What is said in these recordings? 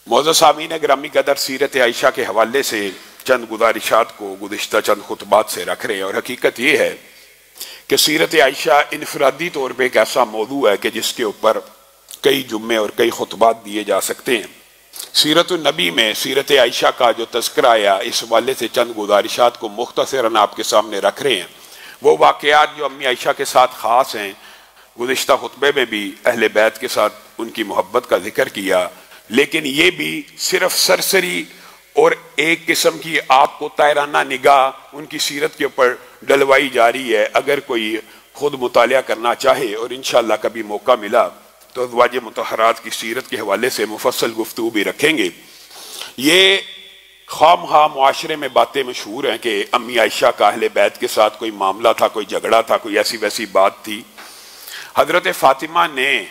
मौजूद सामीन ग्रामी कदर सीरत आयशा के हवाले से चंद गुजारिशात को गुज़िश्ता चंद खुतबात से रख रहे हैं। और हकीकत यह है कि सीरत आयशा इनफरादी तौर पर एक ऐसा मौजू है कि जिसके ऊपर कई जुम्मे और कई खुतबात दिए जा सकते हैं। सीरत नबी में सीरत आयशा का जो तज़किरा आया, इस हवाले से चंद गुजारिशात को मुख्तसरन आपके सामने रख रहे हैं। वो वाक़यात जो अम्मी आयशा के साथ ख़ास हैं, गुज़िश्ता खुतबे में भी अहले बैत के साथ उनकी मोहब्बत का जिक्र किया, लेकिन ये भी सिर्फ सरसरी और एक किस्म की आपको तायराना निगाह उनकी सीरत के ऊपर डलवाई जा रही है। अगर कोई खुद मुतालिया करना चाहे और इंशाअल्लाह कभी मौका मिला तो अज़वाज मुतहरात की सीरत के हवाले से मुफस्सल गुफ्तगू भी रखेंगे। ये खामखा मुआशरे में बातें मशहूर हैं कि अम्मी आयशा का अहले बैत के साथ कोई मामला था, कोई झगड़ा था, कोई ऐसी वैसी बात थी। हजरत फातिमा ने,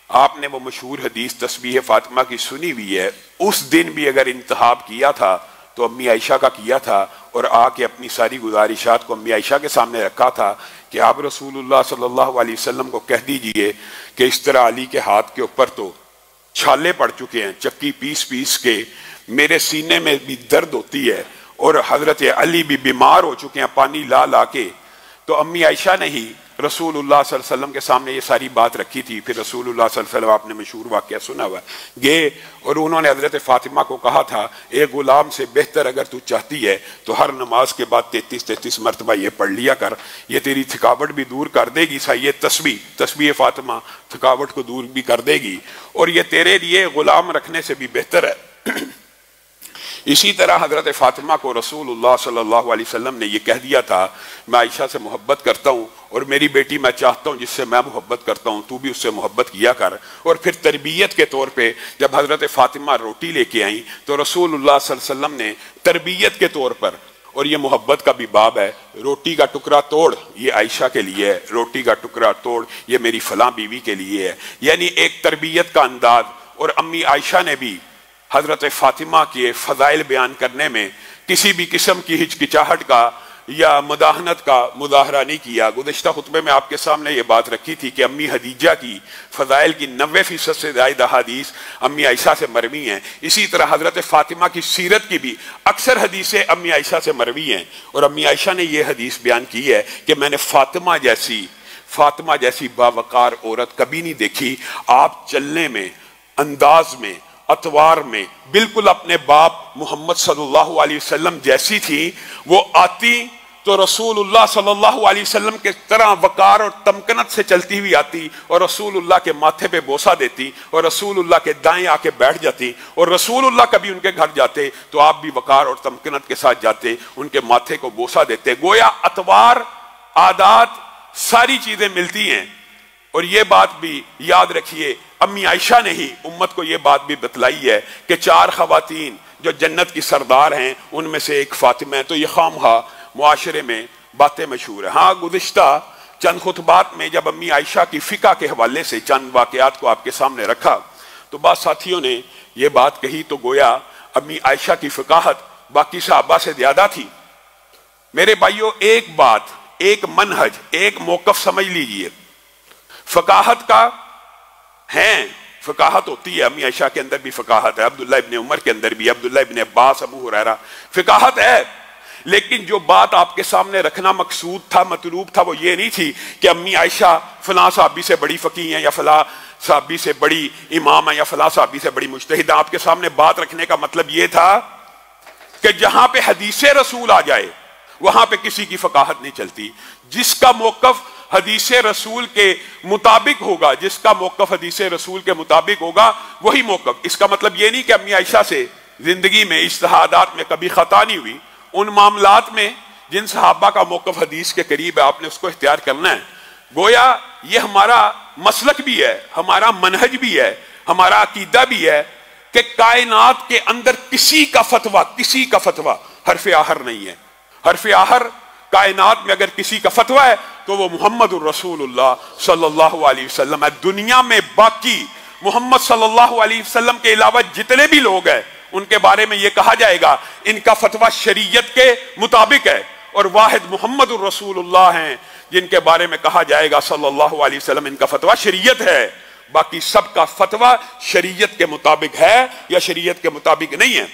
आपने वो मशहूर हदीस तस्बीह फातिमा की सुनी हुई है, उस दिन भी अगर इंतहाब किया था तो अम्मी आयशा का किया था और आके अपनी सारी गुजारिशात को अम्मी आयशा के सामने रखा था कि आप रसूलुल्लाह सल्लल्लाहु अलैहि वसल्लम को कह दीजिए कि इस तरह अली के हाथ के ऊपर तो छाले पड़ चुके हैं, चक्की पीस पीस के मेरे सीने में भी दर्द होती है और हजरत अली भी बीमार हो चुके हैं पानी ला ला के। तो अम्मी आयशा ने ही रसूलुल्लाह सल्लल्लाहु अलैहि वसल्लम के सामने ये सारी बात रखी थी। फिर रसूलुल्लाह सल्लल्लाहु अलैहि वसल्लम, आपने मशहूर वाक़या सुना हुआ, गए और उन्होंने हजरत फातिमा को कहा था, एक गुलाम से बेहतर अगर तू चाहती है तो हर नमाज के बाद 33-33 मरतबा ये पढ़ लिया कर, ये तेरी थकावट भी दूर कर देगी। सा ये तस्बीह फातिमा थकावट को दूर भी कर देगी और ये तेरे लिए गुलाम रखने से भी बेहतर है। इसी तरह हजरत फातिमा को रसूलुल्लाह सल्लल्लाहु अलैहि वसल्लम ने यह कह दिया था, मैं आयशा से मोहब्बत करता हूँ और मेरी बेटी मैं चाहता हूँ जिससे मैं मोहब्बत करता हूँ, तू भी उससे मोहब्बत किया कर। और फिर तरबियत के तौर पे जब हजरत फातिमा रोटी लेके आई तो रसूलुल्लाह सल्लल्लाहु अलैहि वसल्लम ने तरबियत के तौर पर, और ये मोहब्बत का भी बाब है, रोटी का टुकड़ा तोड़ ये आयशा के लिए है, रोटी का टुकड़ा तोड़ ये मेरी फलां बीवी के लिए है, यानी एक तरबियत का अंदाज। और अम्मी आयशा ने भी हजरत फातिमा के फ़ज़ाइल बयान करने में किसी भी किस्म की हिचकिचाहट का या मुदाहनत का मुजाहरा नहीं किया। गुज़िश्ता खुतबे में आपके सामने ये बात रखी थी कि अम्मी हदीजा की फ़ज़ाइल की 90% से ज़ायद हदीस अम्मी आयशा से मरवी हैं। इसी तरह हजरत फातिमा की सीरत की भी अक्सर हदीसें अम्मी आयशा से मरवी हैं और अम्मी आयशा ने यह हदीस बयान की है कि मैंने फातिमा जैसी बावकार औरत कभी नहीं देखी। आप चलने में, अंदाज में, अतवार में बिल्कुल अपने बाप मोहम्मद सल्लल्लाहु अलैहि वसल्लम जैसी थी। वो आती तो रसूलुल्लाह सल्लल्लाहु अलैहि वसल्लम के तरह वकार और तमकनत से चलती हुई आती और रसूलुल्लाह के माथे पे बोसा देती और रसूलुल्लाह के दाएं आके बैठ जाती। और रसूलुल्लाह कभी उनके घर जाते तो आप भी वकार और तमकनत के साथ जाते, उनके माथे को बोसा देते। गोया अतवार, आदात, सारी चीजें मिलती हैं। और ये बात भी याद रखिए, अम्मी आयशा ने ही उम्मत को ये बात भी बतलाई है कि 4 ख़वातीन जो जन्नत की सरदार हैं उनमें से एक फातिमा है। तो ये खामखा मुआशरे में बातें मशहूर है। हाँ, गुज़िश्ता चंद खुतबात में जब अम्मी आयशा की फ़िक़ा के हवाले से चंद वाक़यात को आपके सामने रखा तो बाद साथियों ने यह बात कही तो गोया अम्मी आयशा की फ़िक़ाहत बाकी सहाबा से ज़्यादा थी। मेरे भाइयों, एक बात, एक मनहज, एक मौक़िफ़ समझ लीजिए। फ़काहत का है, फ़काहत होती है, अम्मी आयशा के अंदर भी फ़काहत है, अब्दुल्ला इब्ने उमर के अंदर भी, अब्दुल्ला इब्ने अब्बास, अबू हुरैरा, फ़काहत है। लेकिन जो बात आपके सामने रखना मकसूद था, मतलूब था, वो ये नहीं थी कि अम्मी आयशा फलां साहबी से बड़ी फ़कीह हैं या फलां साहबी से बड़ी इमाम है या फलां साहबी से बड़ी मुज्तहिद। आपके सामने बात रखने का मतलब ये था कि जहां पे हदीसे रसूल आ जाए वहां पे किसी की फ़काहत नहीं चलती। जिसका मौक़िफ़ हदीस रसूल के मुताबिक होगा, जिसका मौक़िफ़ हदीस रसूल के मुताबिक होगा वही मौक़िफ़। इसका मतलब ये नहीं कि अम्मी आयशा से जिंदगी में इज्तिहादात में कभी खता नहीं हुई। उन मामलात में जिन सहाबा का मौक़िफ़ हदीस के करीब है आपने उसको इख्तियार करना है। गोया ये हमारा मसलक भी है, हमारा मनहज भी है, हमारा अकीदा भी है कि कायनात के अंदर किसी का फतवा हर्फ़ आहर नहीं है। हर्फ़ आहर कायनात में अगर किसी का फतवा है तो वो मुहम्मदुर रसूलुल्लाह सल्लल्लाहु अलैहि वसल्लम है। दुनिया में बाकी मोहम्मद सल्लल्लाहु अलैहि वसल्लम के अलावा जितने भी लोग हैं उनके बारे में ये कहा जाएगा इनका फतवा शरीयत के मुताबिक है, और वाहिद मुहम्मदुर रसूलुल्लाह हैं जिनके बारे में कहा जाएगा सल्लल्लाहु अलैहि वसल्लम इनका फतवा शरीयत है। बाकी सबका फतवा शरीयत के मुताबिक है या शरीयत के मुताबिक नहीं है।